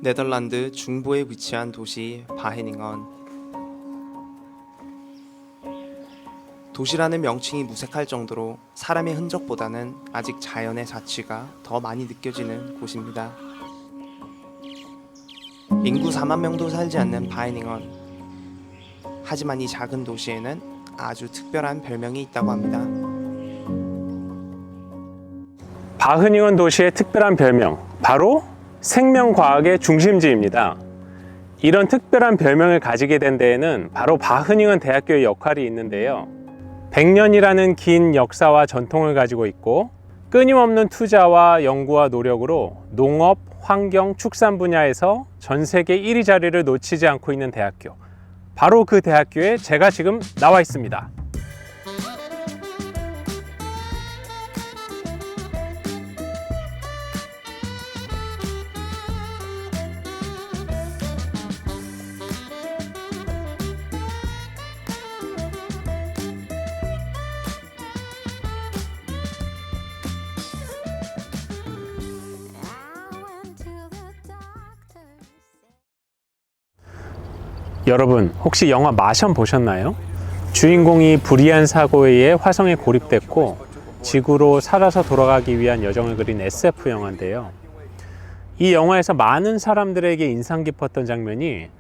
네덜란드 중부에 위치한 도시 바헤닝언. 도시라는 명칭이 무색할 정도로 사람의 흔적보다는 아직 자연의 자취가 더 많이 느껴지는 곳입니다. 인구 4만 명도 살지 않는 바헤닝언. 하지만 이 작은 도시에는 아주 특별한 별명이 있다고 합니다. 바헤닝언 도시의 특별한 별명, 바로 생명과학의 중심지입니다. 이런 특별한 별명을 가지게 된 데에는 바로 바헤닝언 대학교의 역할이 있는데요. 100년이라는 긴 역사와 전통을 가지고 있고 끊임없는 투자와 연구와 노력으로 농업, 환경, 축산 분야에서 전 세계 1위 자리를 놓치지 않고 있는 대학교. 바로 그 대학교에 제가 지금 나와 있습니다. 여러분, 혹시 영화 마션 보셨나요? 주인공이 불의한 사고에 의해 화성에 고립됐고 지구로 살아서 돌아가기 위한 여정을 그린 SF 영화인데요. 이 영화에서 많은 사람들에게 인상 깊었던 장면이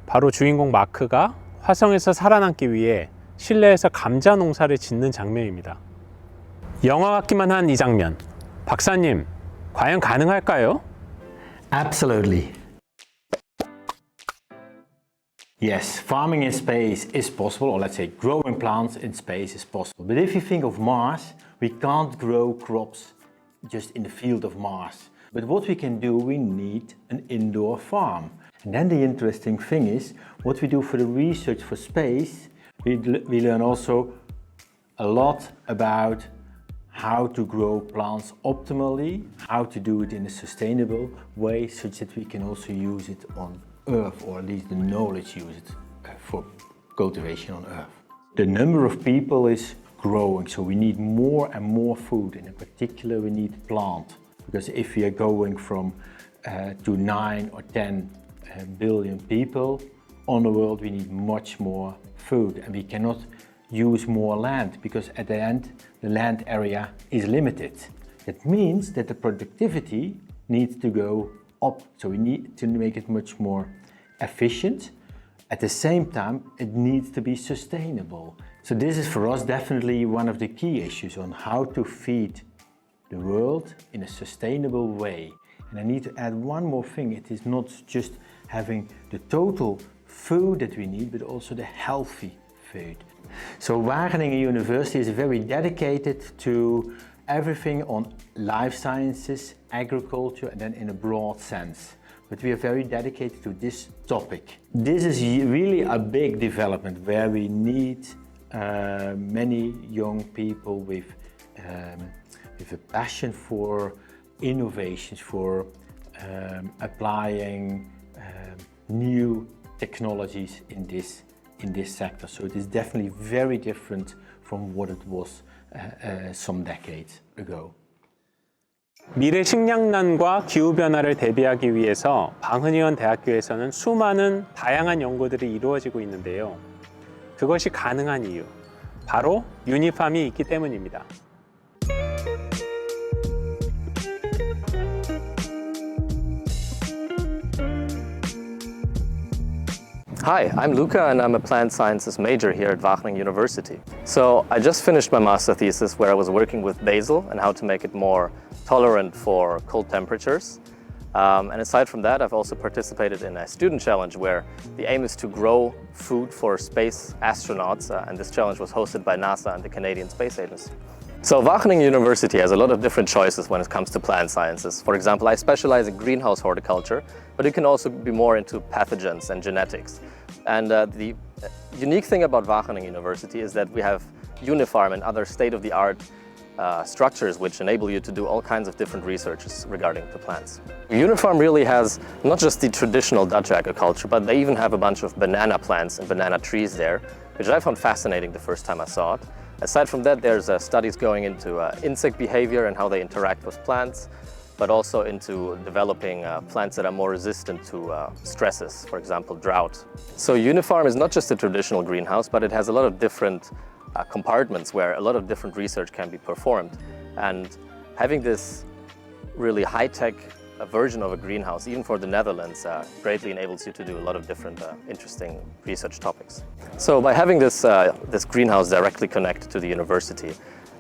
바로 주인공 마크가 화성에서 살아남기 위해 실내에서 감자 농사를 짓는 장면입니다. 영화 같기만 한 이 장면, 박사님, 과연 가능할까요? Absolutely. Yes, farming in space is possible, or let's say growing plants in space is possible. But if you think of Mars, we can't grow crops just in the field of Mars. But what we can do, we need an indoor farm. And then the interesting thing is, what we do for the research for space, we learn also a lot about how to grow plants optimally, how to do it in a sustainable way, such that we can also use it on Earth, or at least the knowledge use it for cultivation on Earth. The number of people is growing, so we need more and more food, and in particular we need plant, because if we are going from to 9 or 10 billion people on the world, we need much more food, and we cannot use more land, because at the end the land area is limited. That means that the productivity needs to go up, so we need to make it much more efficient. At the same time, it needs to be sustainable. So this is for us definitely one of the key issues on how to feed the world in a sustainable way. And I need to add one more thing. It is not just having the total food that we need, but also the healthy food. So Wageningen University is very dedicated to everything on life sciences, agriculture, and then in a broad sense. But we are very dedicated to this topic. This is really a big development where we need many young people with a passion for innovations, for applying new technologies in this sector. So it is definitely very different from what it was some decades ago. 미래 식량난과 기후변화를 대비하기 위해서 바헤닝언 대학교에서는 수많은 다양한 연구들이 이루어지고 있는데요. 그것이 가능한 이유, 바로 유니팜이 있기 때문입니다. Hi, I'm Luca and I'm a plant sciences major here at Wageningen University. So I just finished my master thesis where I was working with basil and how to make it more tolerant for cold temperatures. And aside from that, I've also participated in a student challenge where the aim is to grow food for space astronauts, and this challenge was hosted by NASA and the Canadian Space Agency. So Wageningen University has a lot of different choices when it comes to plant sciences. For example, I specialize in greenhouse horticulture, but it can also be more into pathogens and genetics. And the unique thing about Wageningen University is that we have Unifarm and other state-of-the-art structures which enable you to do all kinds of different researches regarding the plants. Unifarm really has not just the traditional Dutch agriculture, but they even have a bunch of banana plants and banana trees there, which I found fascinating the first time I saw it. Aside from that, there's studies going into insect behavior and how they interact with plants. but also into developing plants that are more resistant to stresses, for example, drought. So Unifarm is not just a traditional greenhouse, but it has a lot of different compartments where a lot of different research can be performed. And having this really high-tech version of a greenhouse, even for the Netherlands, greatly enables you to do a lot of different interesting research topics. So by having this greenhouse directly connected to the university,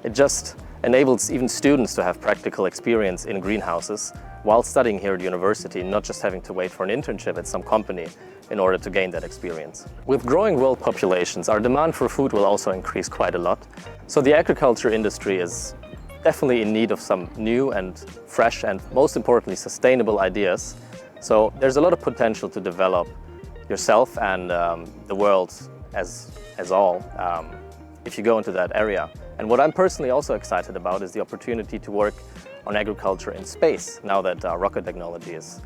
it just enables even students to have practical experience in greenhouses while studying here at university, not just having to wait for an internship at some company in order to gain that experience. With growing world populations, our demand for food will also increase quite a lot. So the agriculture industry is definitely in need of some new and fresh and, most importantly, sustainable ideas. So there's a lot of potential to develop yourself and the world as all if you go into that area. And what I'm personally also excited about is the opportunity to work on agriculture in space, now that rocket technology is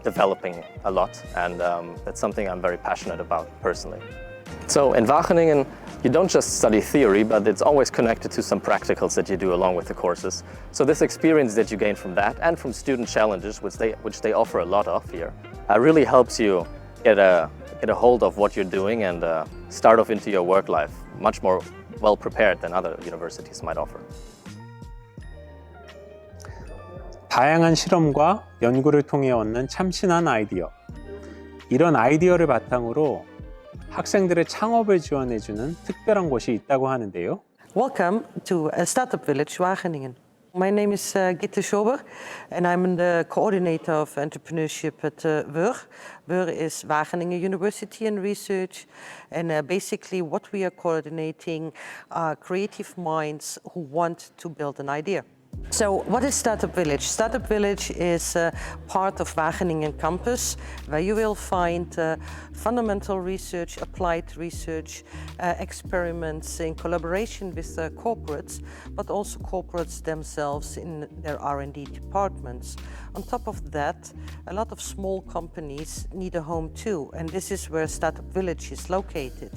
developing a lot, and that's something I'm very passionate about personally. So in Wageningen, you don't just study theory, but it's always connected to some practicals that you do along with the courses. So this experience that you gain from that and from student challenges, which they offer a lot of here, really helps you get a hold of what you're doing and start off into your work life much more well prepared than other universities might offer. 다양한 실험과 연구를 통해 얻는 참신한 아이디어. 이런 아이디어를 바탕으로 학생들의 창업을 지원해주는 특별한 곳이 있다고 하는데요. Welcome to Startup Village Wageningen. My name is Gitte Schober and I'm the coordinator of entrepreneurship at WUR. WUR is Wageningen University and Research, and basically what we are coordinating are creative minds who want to build an idea. So what is Startup Village? Startup Village is part of Wageningen campus, where you will find fundamental research, applied research, experiments in collaboration with corporates, but also corporates themselves in their R&D departments. On top of that, a lot of small companies need a home too, and this is where Startup Village is located.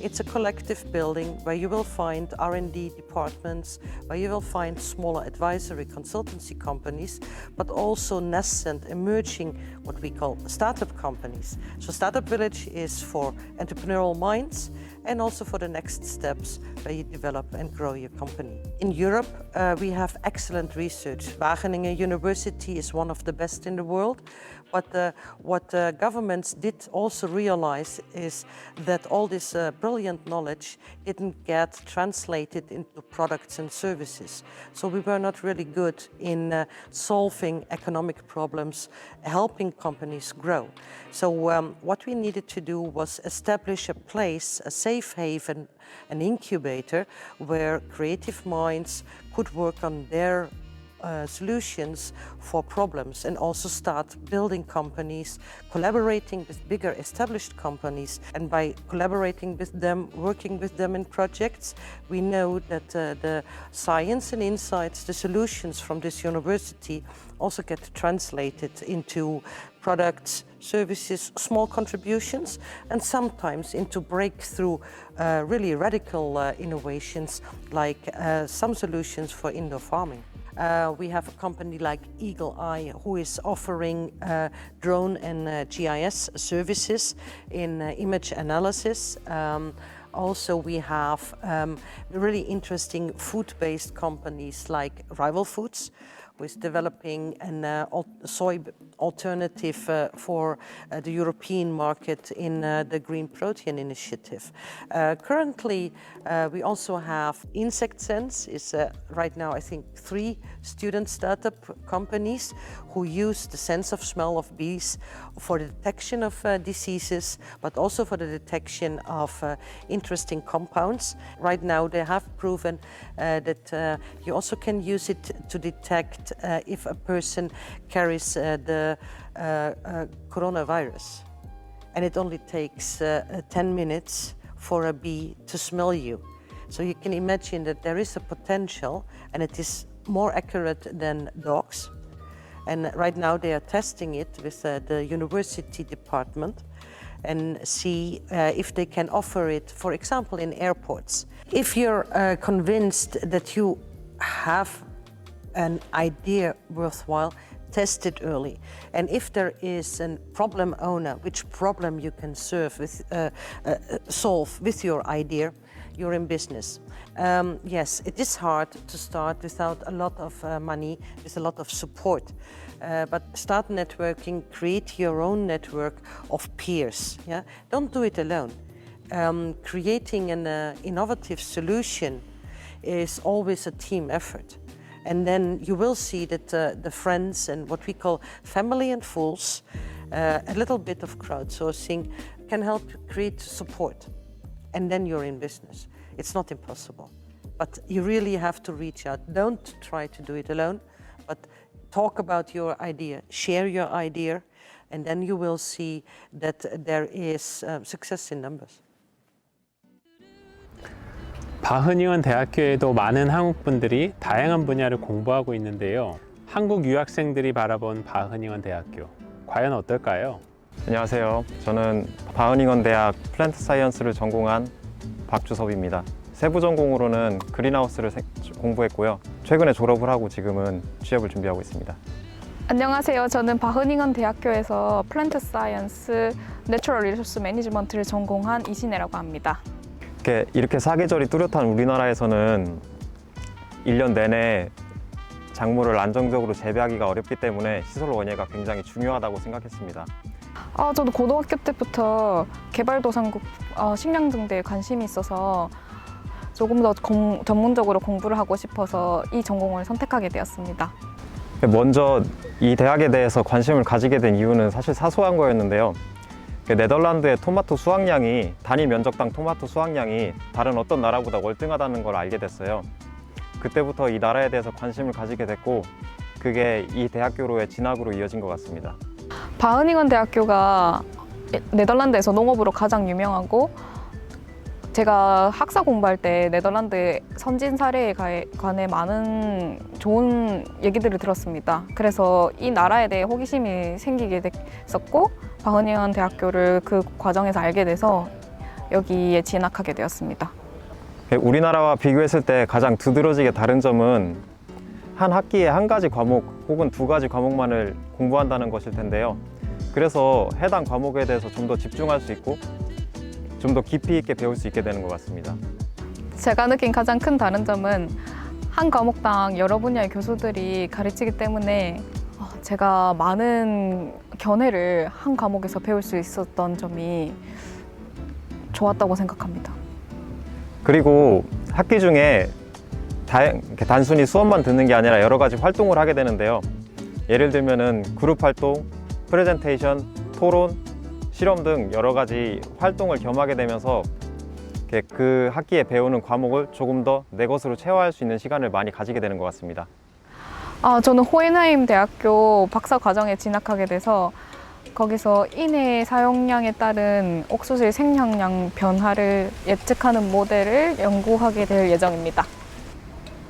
It's a collective building where you will find R&D departments, where you will find smaller advisory consultancy companies, but also nascent, emerging, what we call startup companies. So Startup Village is for entrepreneurial minds and also for the next steps where you develop and grow your company. In Europe, we have excellent research. Wageningen University is one of the best in the world. But what governments did also realize is that all this brilliant knowledge didn't get translated into products and services. So we were not really good in solving economic problems, helping companies grow. So what we needed to do was establish a place, a safe haven, an incubator where creative minds could work on their solutions for problems and also start building companies, collaborating with bigger established companies. And by collaborating with them, working with them in projects, we know that the science and insights, the solutions from this university also get translated into products, services, small contributions, and sometimes into breakthrough, really radical innovations like some solutions for indoor farming. We have a company like Eagle Eye who is offering drone and GIS services in image analysis. Also, we have really interesting food-based companies like Rival Foods, who is developing a soy alternative for the European market in the Green Protein Initiative. Currently, we also have Insect Sense, is right now I think 3 student startup companies who use the sense of smell of bees for the detection of diseases, but also for the detection of interesting compounds. Right now they have proven that you also can use it to detect if a person carries the coronavirus. And it only takes 10 minutes for a bee to smell you. So you can imagine that there is a potential, and it is more accurate than dogs. And right now they are testing it with the university department and see if they can offer it, for example, in airports. If you're convinced that you have an idea worthwhile, test it early. And if there is a problem owner, which problem you can solve with your idea, you're in business. Yes, it is hard to start without a lot of money, with a lot of support. But start networking, create your own network of peers. Yeah? Don't do it alone. Creating an innovative solution is always a team effort. And then you will see that the friends and what we call family and fools, a little bit of crowdsourcing can help create support. And then you're in business. It's not impossible. But you really have to reach out. Don't try to do it alone, but talk about your idea, share your idea, and then you will see that there is success in numbers. 바흐닝언 대학교에도 많은 한국 분들이 다양한 분야를 공부하고 있는데요. 한국 유학생들이 바라본 바흐닝언 대학교, 과연 어떨까요? 안녕하세요. 저는 바흐닝언 대학 플랜트 사이언스를 전공한 박주섭입니다. 세부 전공으로는 그린하우스를 공부했고요. 최근에 졸업을 하고 지금은 취업을 준비하고 있습니다. 안녕하세요. 저는 바흐닝언 대학교에서 플랜트 사이언스 내추럴 리소스 매니지먼트를 전공한 이신혜라고 합니다. 이렇게 사계절이 뚜렷한 우리나라에서는 1년 내내 작물을 안정적으로 재배하기가 어렵기 때문에 시설 원예가 굉장히 중요하다고 생각했습니다. 저도 고등학교 때부터 개발도상국 식량 등대에 관심이 있어서 조금 더 전문적으로 공부를 하고 싶어서 이 전공을 선택하게 되었습니다. 먼저 이 대학에 대해서 관심을 가지게 된 이유는 사실 사소한 거였는데요. 네덜란드의 토마토 수확량이 단위 면적당 토마토 수확량이 다른 어떤 나라보다 월등하다는 걸 알게 됐어요. 그때부터 이 나라에 대해서 관심을 가지게 됐고 그게 이 대학교로의 진학으로 이어진 것 같습니다. 바흐닝언 대학교가 네덜란드에서 농업으로 가장 유명하고 제가 학사 공부할 때 네덜란드의 선진 사례에 관해 많은 좋은 얘기들을 들었습니다. 그래서 이 나라에 대해 호기심이 생기게 됐었고 바흐닝언 대학교를 그 과정에서 알게 돼서 여기에 진학하게 되었습니다. 우리나라와 비교했을 때 가장 두드러지게 다른 점은 한 학기에 한 가지 과목 혹은 두 가지 과목만을 공부한다는 것일 텐데요. 그래서 해당 과목에 대해서 좀 더 집중할 수 있고 좀 더 깊이 있게 배울 수 있게 되는 것 같습니다. 제가 느낀 가장 큰 다른 점은 한 과목당 여러 분야의 교수들이 가르치기 때문에 제가 많은 견해를 한 과목에서 배울 수 있었던 점이 좋았다고 생각합니다. 그리고 학기 중에 단순히 수업만 듣는 게 아니라 여러 가지 활동을 하게 되는데요. 예를 들면은 그룹 활동, 프레젠테이션, 토론, 실험 등 여러 가지 활동을 겸하게 되면서 그 학기에 배우는 과목을 조금 더 내 것으로 체화할 수 있는 시간을 많이 가지게 되는 것 같습니다. 저는 호헨하임 대학교 박사 과정에 진학하게 돼서 거기서 인해 사용량에 따른 옥수수의 생산량 변화를 예측하는 모델을 연구하게 될 예정입니다.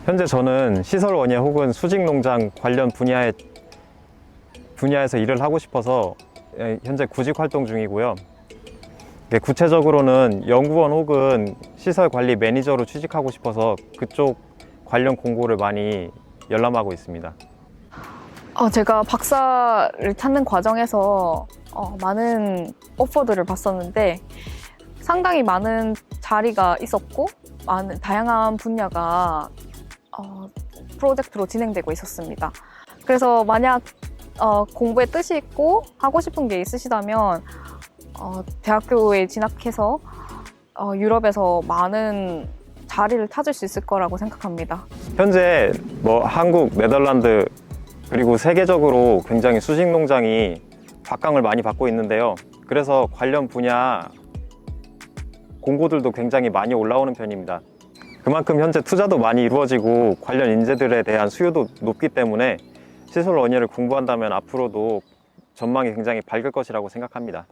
현재 저는 시설 원예 혹은 수직 농장 관련 분야에서 일을 하고 싶어서 현재 구직 활동 중이고요. 구체적으로는 연구원 혹은 시설 관리 매니저로 취직하고 싶어서 그쪽 관련 공고를 많이 열람하고 있습니다. 제가 박사를 찾는 과정에서 많은 오퍼들을 봤었는데 상당히 많은 자리가 있었고 다양한 분야가 프로젝트로 진행되고 있었습니다. 그래서 만약 공부에 뜻이 있고 하고 싶은 게 있으시다면 대학교에 진학해서 유럽에서 많은 자리를 찾을 수 있을 거라고 생각합니다. 현재 한국, 네덜란드 그리고 세계적으로 굉장히 수직 농장이 박강을 많이 받고 있는데요. 그래서 관련 분야 공고들도 굉장히 많이 올라오는 편입니다. 그만큼 현재 투자도 많이 이루어지고 관련 인재들에 대한 수요도 높기 때문에 시설 원예를 공부한다면 앞으로도 전망이 굉장히 밝을 것이라고 생각합니다.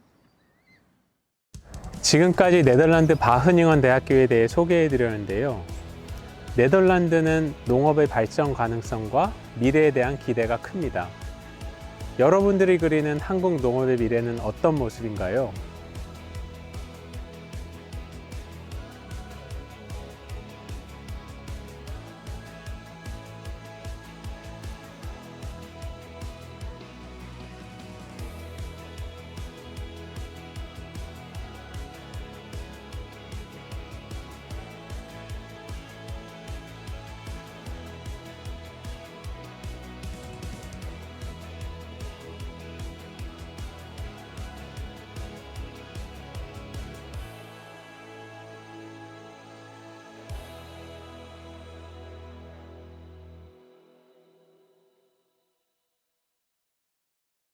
지금까지 네덜란드 바흐닝언 대학교에 대해 소개해 드렸는데요. 네덜란드는 농업의 발전 가능성과 미래에 대한 기대가 큽니다. 여러분들이 그리는 한국 농업의 미래는 어떤 모습인가요?